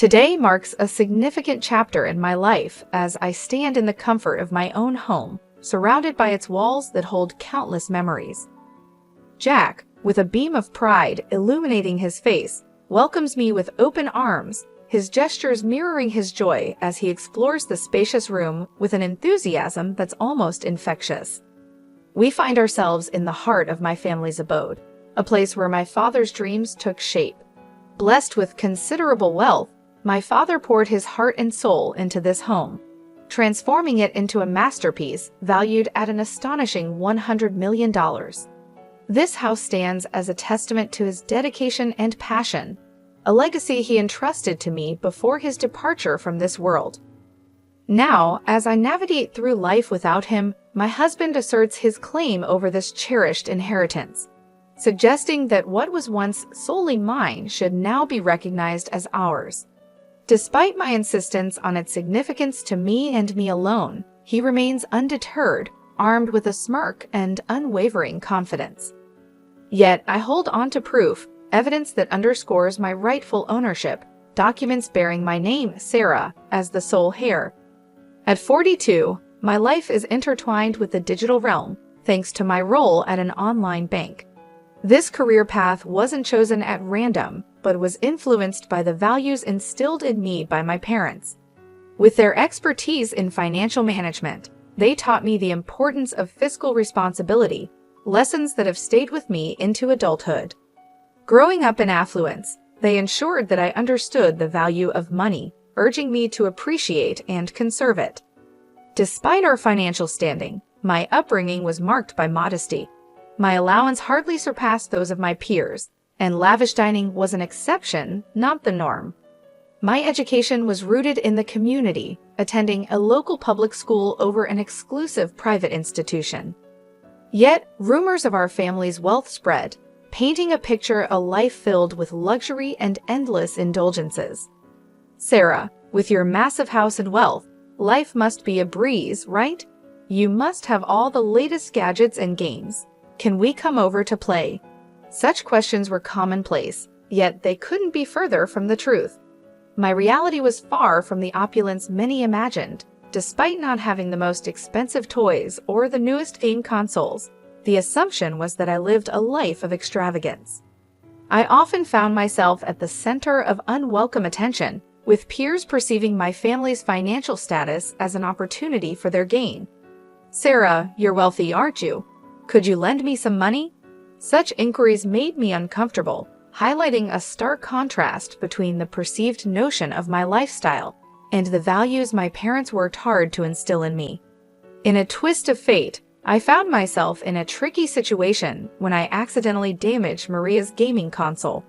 Today marks a significant chapter in my life as I stand in the comfort of my own home, surrounded by its walls that hold countless memories. Jack, with a beam of pride illuminating his face, welcomes me with open arms, his gestures mirroring his joy as he explores the spacious room with an enthusiasm that's almost infectious. We find ourselves in the heart of my family's abode, a place where my father's dreams took shape. Blessed with considerable wealth, my father poured his heart and soul into this home, transforming it into a masterpiece valued at an astonishing $100 million. This house stands as a testament to his dedication and passion, a legacy he entrusted to me before his departure from this world. Now, as I navigate through life without him, my husband asserts his claim over this cherished inheritance, suggesting that what was once solely mine should now be recognized as ours. Despite my insistence on its significance to me and me alone, he remains undeterred, armed with a smirk and unwavering confidence. Yet I hold on to proof, evidence that underscores my rightful ownership, documents bearing my name, Sarah, as the sole heir. At 42, my life is intertwined with the digital realm, thanks to my role at an online bank. This career path wasn't chosen at random, but was influenced by the values instilled in me by my parents. With their expertise in financial management, they taught me the importance of fiscal responsibility, lessons that have stayed with me into adulthood. Growing up in affluence, they ensured that I understood the value of money, urging me to appreciate and conserve it. Despite our financial standing, my upbringing was marked by modesty. My allowance hardly surpassed those of my peers, and lavish dining was an exception, not the norm. My education was rooted in the community, attending a local public school over an exclusive private institution. Yet, rumors of our family's wealth spread, painting a picture of a life filled with luxury and endless indulgences. Sarah, with your massive house and wealth, life must be a breeze, right? You must have all the latest gadgets and games. Can we come over to play? Such questions were commonplace, yet they couldn't be further from the truth. My reality was far from the opulence many imagined. Despite not having the most expensive toys or the newest game consoles, the assumption was that I lived a life of extravagance. I often found myself at the center of unwelcome attention, with peers perceiving my family's financial status as an opportunity for their gain. "Sarah, you're wealthy, aren't you? Could you lend me some money?" Such inquiries made me uncomfortable, highlighting a stark contrast between the perceived notion of my lifestyle and the values my parents worked hard to instill in me. In a twist of fate, I found myself in a tricky situation when I accidentally damaged Maria's gaming console.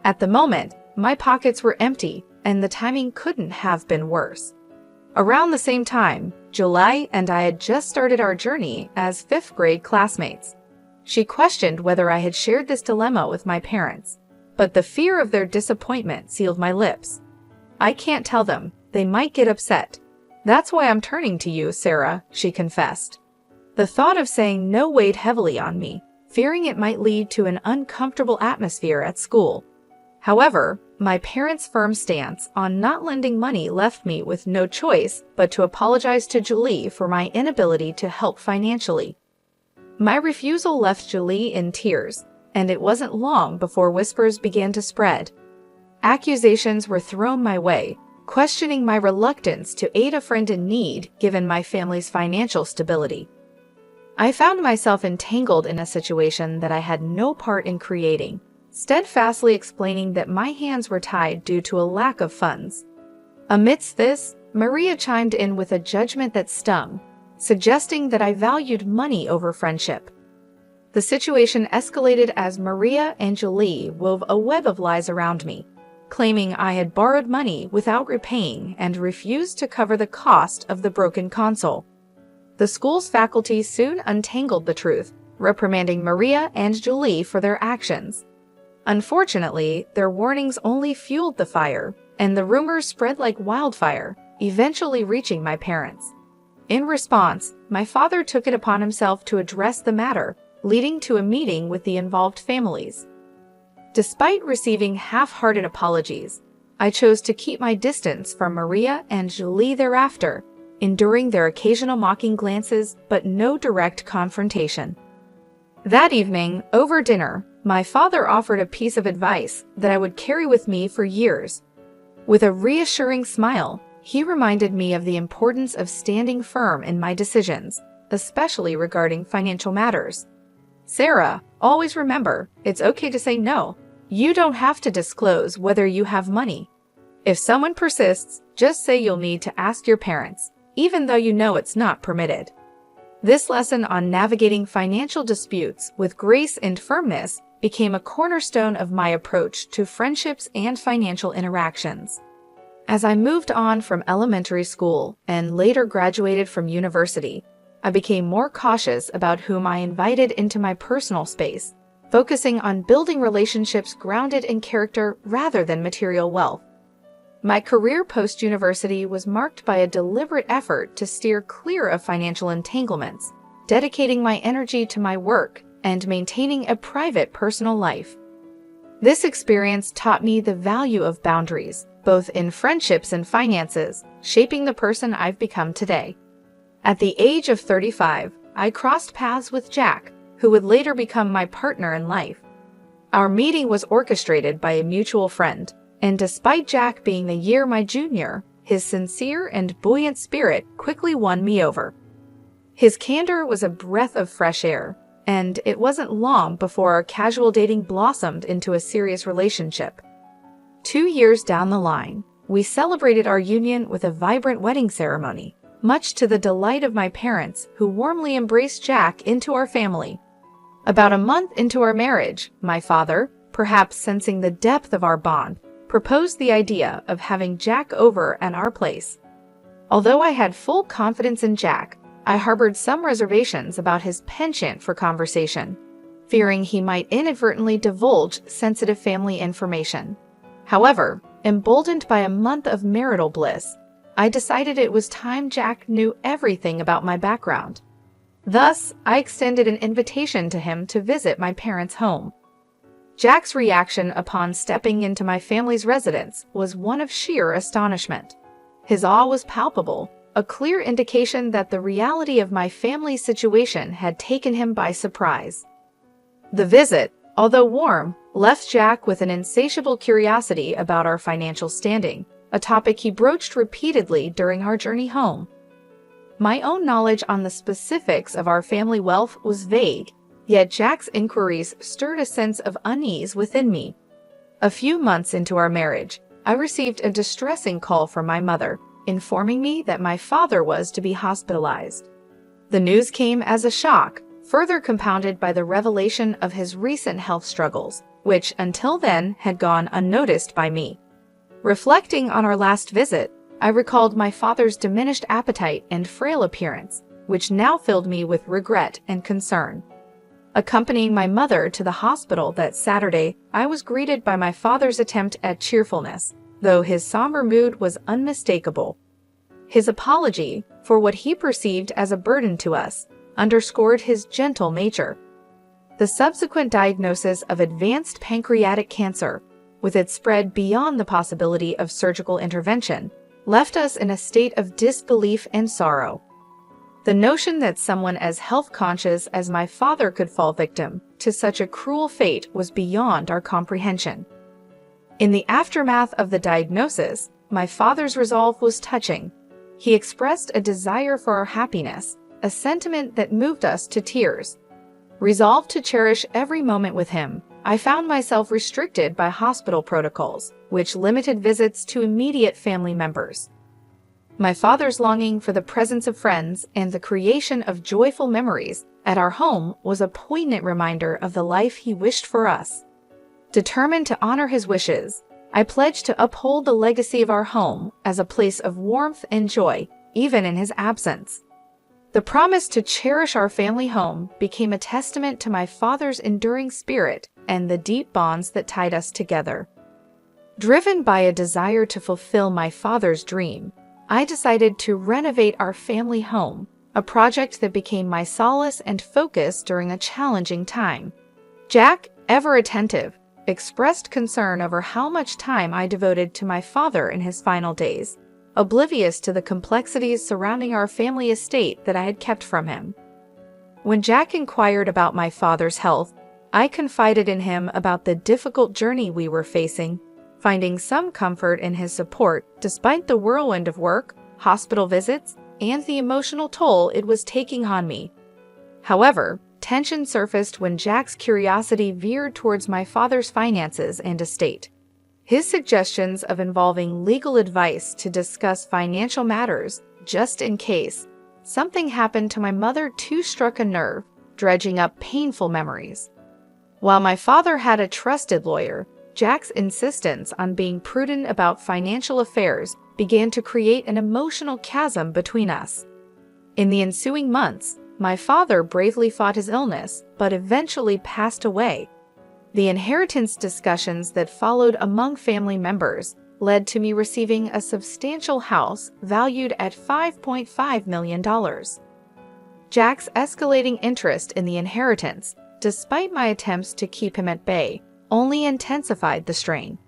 At the moment, my pockets were empty, and the timing couldn't have been worse. Around the same time, July and I had just started our journey as fifth-grade classmates. She questioned whether I had shared this dilemma with my parents, but the fear of their disappointment sealed my lips. "I can't tell them. They might get upset. That's why I'm turning to you, Sarah," she confessed. The thought of saying no weighed heavily on me, fearing it might lead to an uncomfortable atmosphere at school. However, my parents' firm stance on not lending money left me with no choice but to apologize to Julie for my inability to help financially. My refusal left Julie in tears, and it wasn't long before whispers began to spread. Accusations were thrown my way, questioning my reluctance to aid a friend in need given my family's financial stability. I found myself entangled in a situation that I had no part in creating, steadfastly explaining that my hands were tied due to a lack of funds. Amidst this, Maria chimed in with a judgment that stung, suggesting that I valued money over friendship. The situation escalated as Maria and Julie wove a web of lies around me, claiming I had borrowed money without repaying and refused to cover the cost of the broken console. The school's faculty soon untangled the truth, reprimanding Maria and Julie for their actions. Unfortunately, their warnings only fueled the fire, and the rumors spread like wildfire, eventually reaching my parents. In response, my father took it upon himself to address the matter, leading to a meeting with the involved families. Despite receiving half-hearted apologies, I chose to keep my distance from Maria and Julie thereafter, enduring their occasional mocking glances but no direct confrontation. That evening, over dinner, my father offered a piece of advice that I would carry with me for years. With a reassuring smile, he reminded me of the importance of standing firm in my decisions, especially regarding financial matters. "Sarah, always remember, it's okay to say no. You don't have to disclose whether you have money. If someone persists, just say you'll need to ask your parents, even though you know it's not permitted." This lesson on navigating financial disputes with grace and firmness became a cornerstone of my approach to friendships and financial interactions. As I moved on from elementary school and later graduated from university, I became more cautious about whom I invited into my personal space, focusing on building relationships grounded in character rather than material wealth. My career post-university was marked by a deliberate effort to steer clear of financial entanglements, dedicating my energy to my work and maintaining a private personal life. This experience taught me the value of boundaries, both in friendships and finances, shaping the person I've become today. At the age of 35, I crossed paths with Jack, who would later become my partner in life. Our meeting was orchestrated by a mutual friend, and despite Jack being a year my junior, his sincere and buoyant spirit quickly won me over. His candor was a breath of fresh air, and it wasn't long before our casual dating blossomed into a serious relationship. 2 years down the line, we celebrated our union with a vibrant wedding ceremony, much to the delight of my parents, who warmly embraced Jack into our family. About a month into our marriage, my father, perhaps sensing the depth of our bond, proposed the idea of having Jack over at our place. Although I had full confidence in Jack, I harbored some reservations about his penchant for conversation, fearing he might inadvertently divulge sensitive family information. However, emboldened by a month of marital bliss, I decided it was time Jack knew everything about my background. Thus, I extended an invitation to him to visit my parents' home. Jack's reaction upon stepping into my family's residence was one of sheer astonishment. His awe was palpable, a clear indication that the reality of my family's situation had taken him by surprise. The visit, although warm, left Jack with an insatiable curiosity about our financial standing, a topic he broached repeatedly during our journey home. My own knowledge on the specifics of our family wealth was vague, yet Jack's inquiries stirred a sense of unease within me. A few months into our marriage, I received a distressing call from my mother, informing me that my father was to be hospitalized. The news came as a shock, further compounded by the revelation of his recent health struggles, which until then had gone unnoticed by me. Reflecting on our last visit, I recalled my father's diminished appetite and frail appearance, which now filled me with regret and concern. Accompanying my mother to the hospital that Saturday, I was greeted by my father's attempt at cheerfulness, though his somber mood was unmistakable. His apology, for what he perceived as a burden to us, underscored his gentle nature. The subsequent diagnosis of advanced pancreatic cancer, with its spread beyond the possibility of surgical intervention, left us in a state of disbelief and sorrow. The notion that someone as health-conscious as my father could fall victim to such a cruel fate was beyond our comprehension. In the aftermath of the diagnosis, my father's resolve was touching. He expressed a desire for our happiness, a sentiment that moved us to tears. Resolved to cherish every moment with him, I found myself restricted by hospital protocols, which limited visits to immediate family members. My father's longing for the presence of friends and the creation of joyful memories at our home was a poignant reminder of the life he wished for us. Determined to honor his wishes, I pledged to uphold the legacy of our home as a place of warmth and joy, even in his absence. The promise to cherish our family home became a testament to my father's enduring spirit and the deep bonds that tied us together. Driven by a desire to fulfill my father's dream, I decided to renovate our family home, a project that became my solace and focus during a challenging time. Jack, ever attentive, expressed concern over how much time I devoted to my father in his final days, oblivious to the complexities surrounding our family estate that I had kept from him. When Jack inquired about my father's health, I confided in him about the difficult journey we were facing, finding some comfort in his support despite the whirlwind of work, hospital visits, and the emotional toll it was taking on me. However, tension surfaced when Jack's curiosity veered towards my father's finances and estate. His suggestions of involving legal advice to discuss financial matters, just in case something happened to my mother, too struck a nerve, dredging up painful memories. While my father had a trusted lawyer, Jack's insistence on being prudent about financial affairs began to create an emotional chasm between us. In the ensuing months, my father bravely fought his illness, but eventually passed away. The inheritance discussions that followed among family members led to me receiving a substantial house valued at $5.5 million. Jack's escalating interest in the inheritance, despite my attempts to keep him at bay, only intensified the strain.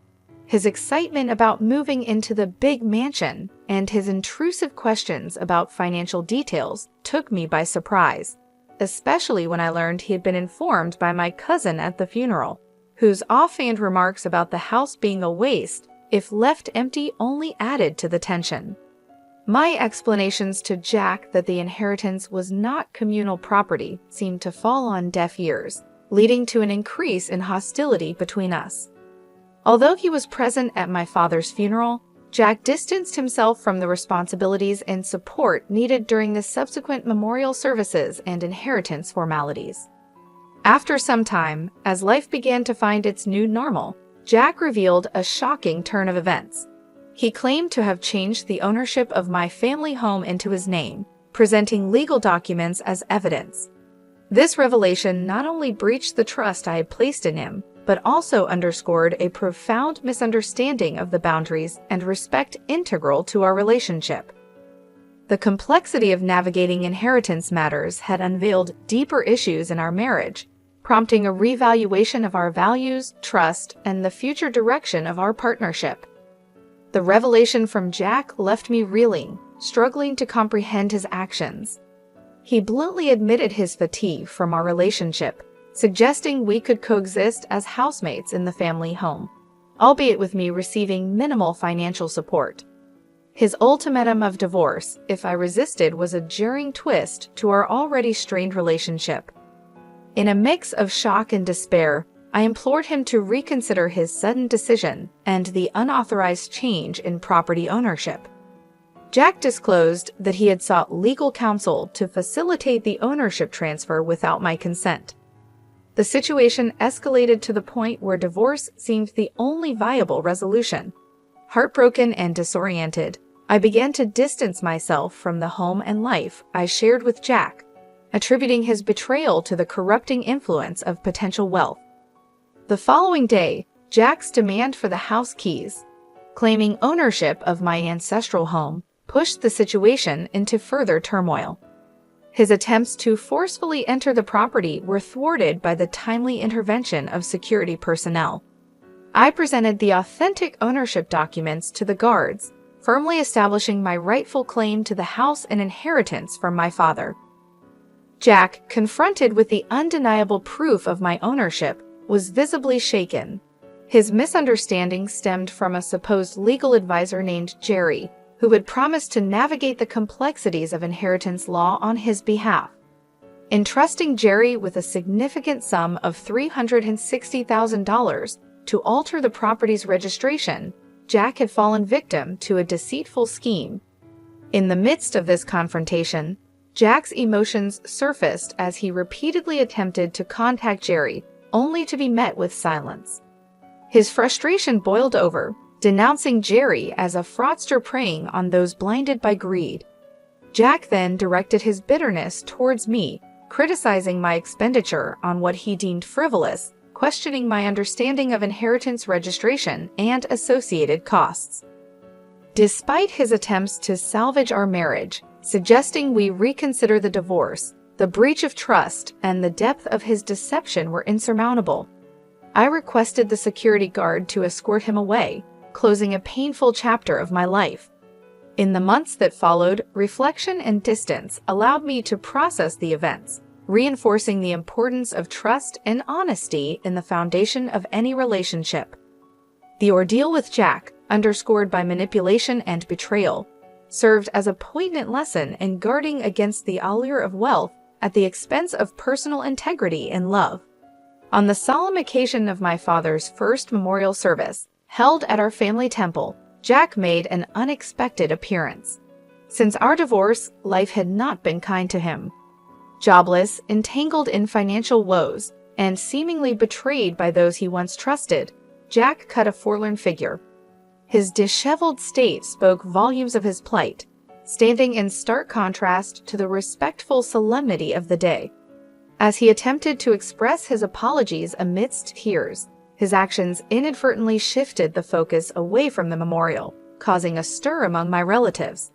His excitement about moving into the big mansion and his intrusive questions about financial details took me by surprise, especially when I learned he had been informed by my cousin at the funeral, whose offhand remarks about the house being a waste if left empty only added to the tension. My explanations to Jack that the inheritance was not communal property seemed to fall on deaf ears, leading to an increase in hostility between us. Although he was present at my father's funeral, Jack distanced himself from the responsibilities and support needed during the subsequent memorial services and inheritance formalities. After some time, as life began to find its new normal, Jack revealed a shocking turn of events. He claimed to have changed the ownership of my family home into his name, presenting legal documents as evidence. This revelation not only breached the trust I had placed in him, but also underscored a profound misunderstanding of the boundaries and respect integral to our relationship. The complexity of navigating inheritance matters had unveiled deeper issues in our marriage, prompting a reevaluation of our values, trust, and the future direction of our partnership. The revelation from Jack left me reeling, struggling to comprehend his actions. He bluntly admitted his fatigue from our relationship, suggesting we could coexist as housemates in the family home, albeit with me receiving minimal financial support. His ultimatum of divorce, if I resisted, was a jarring twist to our already strained relationship. In a mix of shock and despair, I implored him to reconsider his sudden decision and the unauthorized change in property ownership. Jack disclosed that he had sought legal counsel to facilitate the ownership transfer without my consent. The situation escalated to the point where divorce seemed the only viable resolution. Heartbroken and disoriented, I began to distance myself from the home and life I shared with Jack, attributing his betrayal to the corrupting influence of potential wealth. The following day, Jack's demand for the house keys, claiming ownership of my ancestral home, pushed the situation into further turmoil. His attempts to forcefully enter the property were thwarted by the timely intervention of security personnel. I presented the authentic ownership documents to the guards, firmly establishing my rightful claim to the house and inheritance from my father. Jack, confronted with the undeniable proof of my ownership, was visibly shaken. His misunderstanding stemmed from a supposed legal advisor named Jerry, who had promised to navigate the complexities of inheritance law on his behalf. Entrusting Jerry with a significant sum of $360,000 to alter the property's registration, Jack had fallen victim to a deceitful scheme. In the midst of this confrontation, Jack's emotions surfaced as he repeatedly attempted to contact Jerry, only to be met with silence. His frustration boiled over, denouncing Jerry as a fraudster preying on those blinded by greed. Jack then directed his bitterness towards me, criticizing my expenditure on what he deemed frivolous, questioning my understanding of inheritance registration and associated costs. Despite his attempts to salvage our marriage, suggesting we reconsider the divorce, the breach of trust and the depth of his deception were insurmountable. I requested the security guard to escort him away, closing a painful chapter of my life. In the months that followed, reflection and distance allowed me to process the events, reinforcing the importance of trust and honesty in the foundation of any relationship. The ordeal with Jack, underscored by manipulation and betrayal, served as a poignant lesson in guarding against the allure of wealth at the expense of personal integrity and love. On the solemn occasion of my father's first memorial service, held at our family temple, Jack made an unexpected appearance. Since our divorce, life had not been kind to him. Jobless, entangled in financial woes, and seemingly betrayed by those he once trusted, Jack cut a forlorn figure. His disheveled state spoke volumes of his plight, standing in stark contrast to the respectful solemnity of the day. As he attempted to express his apologies amidst tears, his actions inadvertently shifted the focus away from the memorial, causing a stir among my relatives.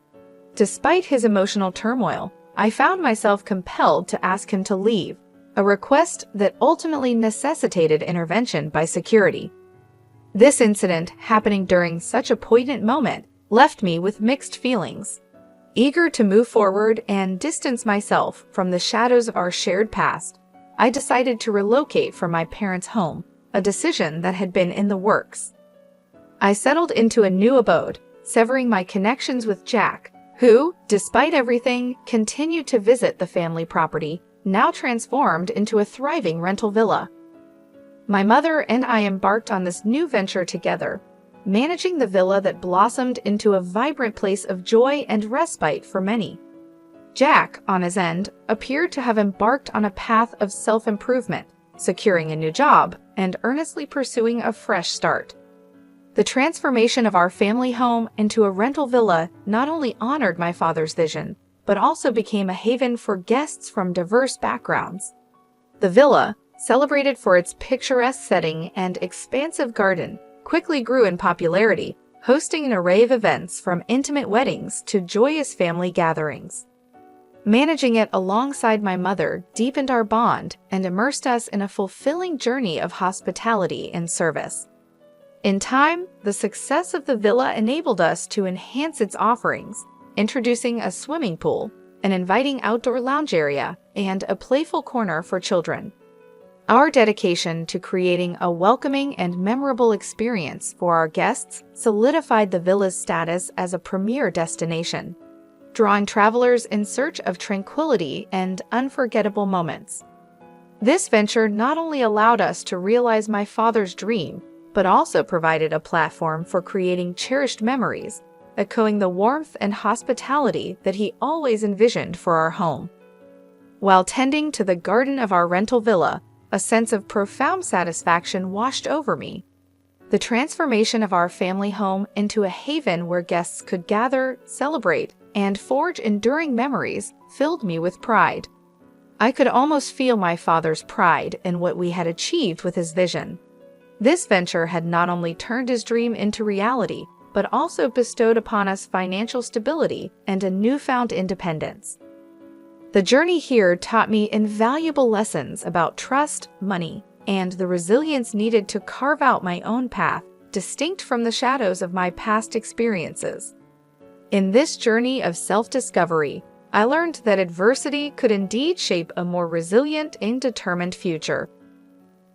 Despite his emotional turmoil, I found myself compelled to ask him to leave, a request that ultimately necessitated intervention by security. This incident, happening during such a poignant moment, left me with mixed feelings. Eager to move forward and distance myself from the shadows of our shared past, I decided to relocate from my parents' home, a decision that had been in the works. I settled into a new abode, severing my connections with Jack, who, despite everything, continued to visit the family property, now transformed into a thriving rental villa. My mother and I embarked on this new venture together, managing the villa that blossomed into a vibrant place of joy and respite for many. Jack, on his end, appeared to have embarked on a path of self-improvement, securing a new job and earnestly pursuing a fresh start. The transformation of our family home into a rental villa not only honored my father's vision, but also became a haven for guests from diverse backgrounds. The villa, celebrated for its picturesque setting and expansive garden, quickly grew in popularity, hosting an array of events from intimate weddings to joyous family gatherings. Managing it alongside my mother deepened our bond and immersed us in a fulfilling journey of hospitality and service. In time, the success of the villa enabled us to enhance its offerings, introducing a swimming pool, an inviting outdoor lounge area, and a playful corner for children. Our dedication to creating a welcoming and memorable experience for our guests solidified the villa's status as a premier destination, drawing travelers in search of tranquility and unforgettable moments. This venture not only allowed us to realize my father's dream, but also provided a platform for creating cherished memories, echoing the warmth and hospitality that he always envisioned for our home. While tending to the garden of our rental villa, a sense of profound satisfaction washed over me. The transformation of our family home into a haven where guests could gather, celebrate, and forge enduring memories filled me with pride. I could almost feel my father's pride in what we had achieved with his vision. This venture had not only turned his dream into reality, but also bestowed upon us financial stability and a newfound independence. The journey here taught me invaluable lessons about trust, money, and the resilience needed to carve out my own path, distinct from the shadows of my past experiences. In this journey of self-discovery, I learned that adversity could indeed shape a more resilient and determined future.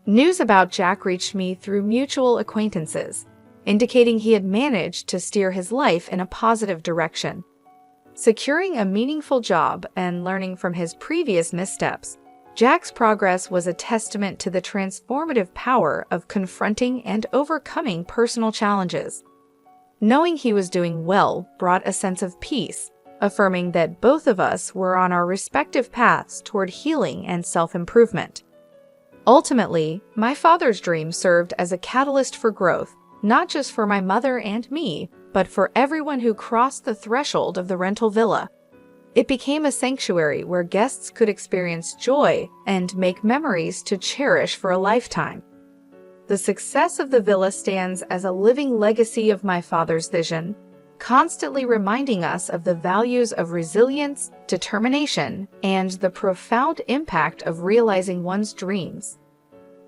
News about Jack reached me through mutual acquaintances, indicating he had managed to steer his life in a positive direction. Securing a meaningful job and learning from his previous missteps, Jack's progress was a testament to the transformative power of confronting and overcoming personal challenges. Knowing he was doing well brought a sense of peace, affirming that both of us were on our respective paths toward healing and self-improvement. Ultimately, my father's dream served as a catalyst for growth, not just for my mother and me, but for everyone who crossed the threshold of the rental villa. It became a sanctuary where guests could experience joy and make memories to cherish for a lifetime. The success of the villa stands as a living legacy of my father's vision, constantly reminding us of the values of resilience, determination, and the profound impact of realizing one's dreams.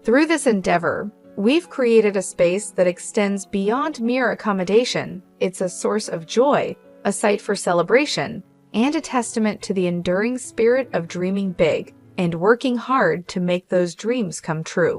Through this endeavor, We've created a space that extends beyond mere accommodation. It's a source of joy, a site for celebration, and a testament to the enduring spirit of dreaming big and working hard to make those dreams come true.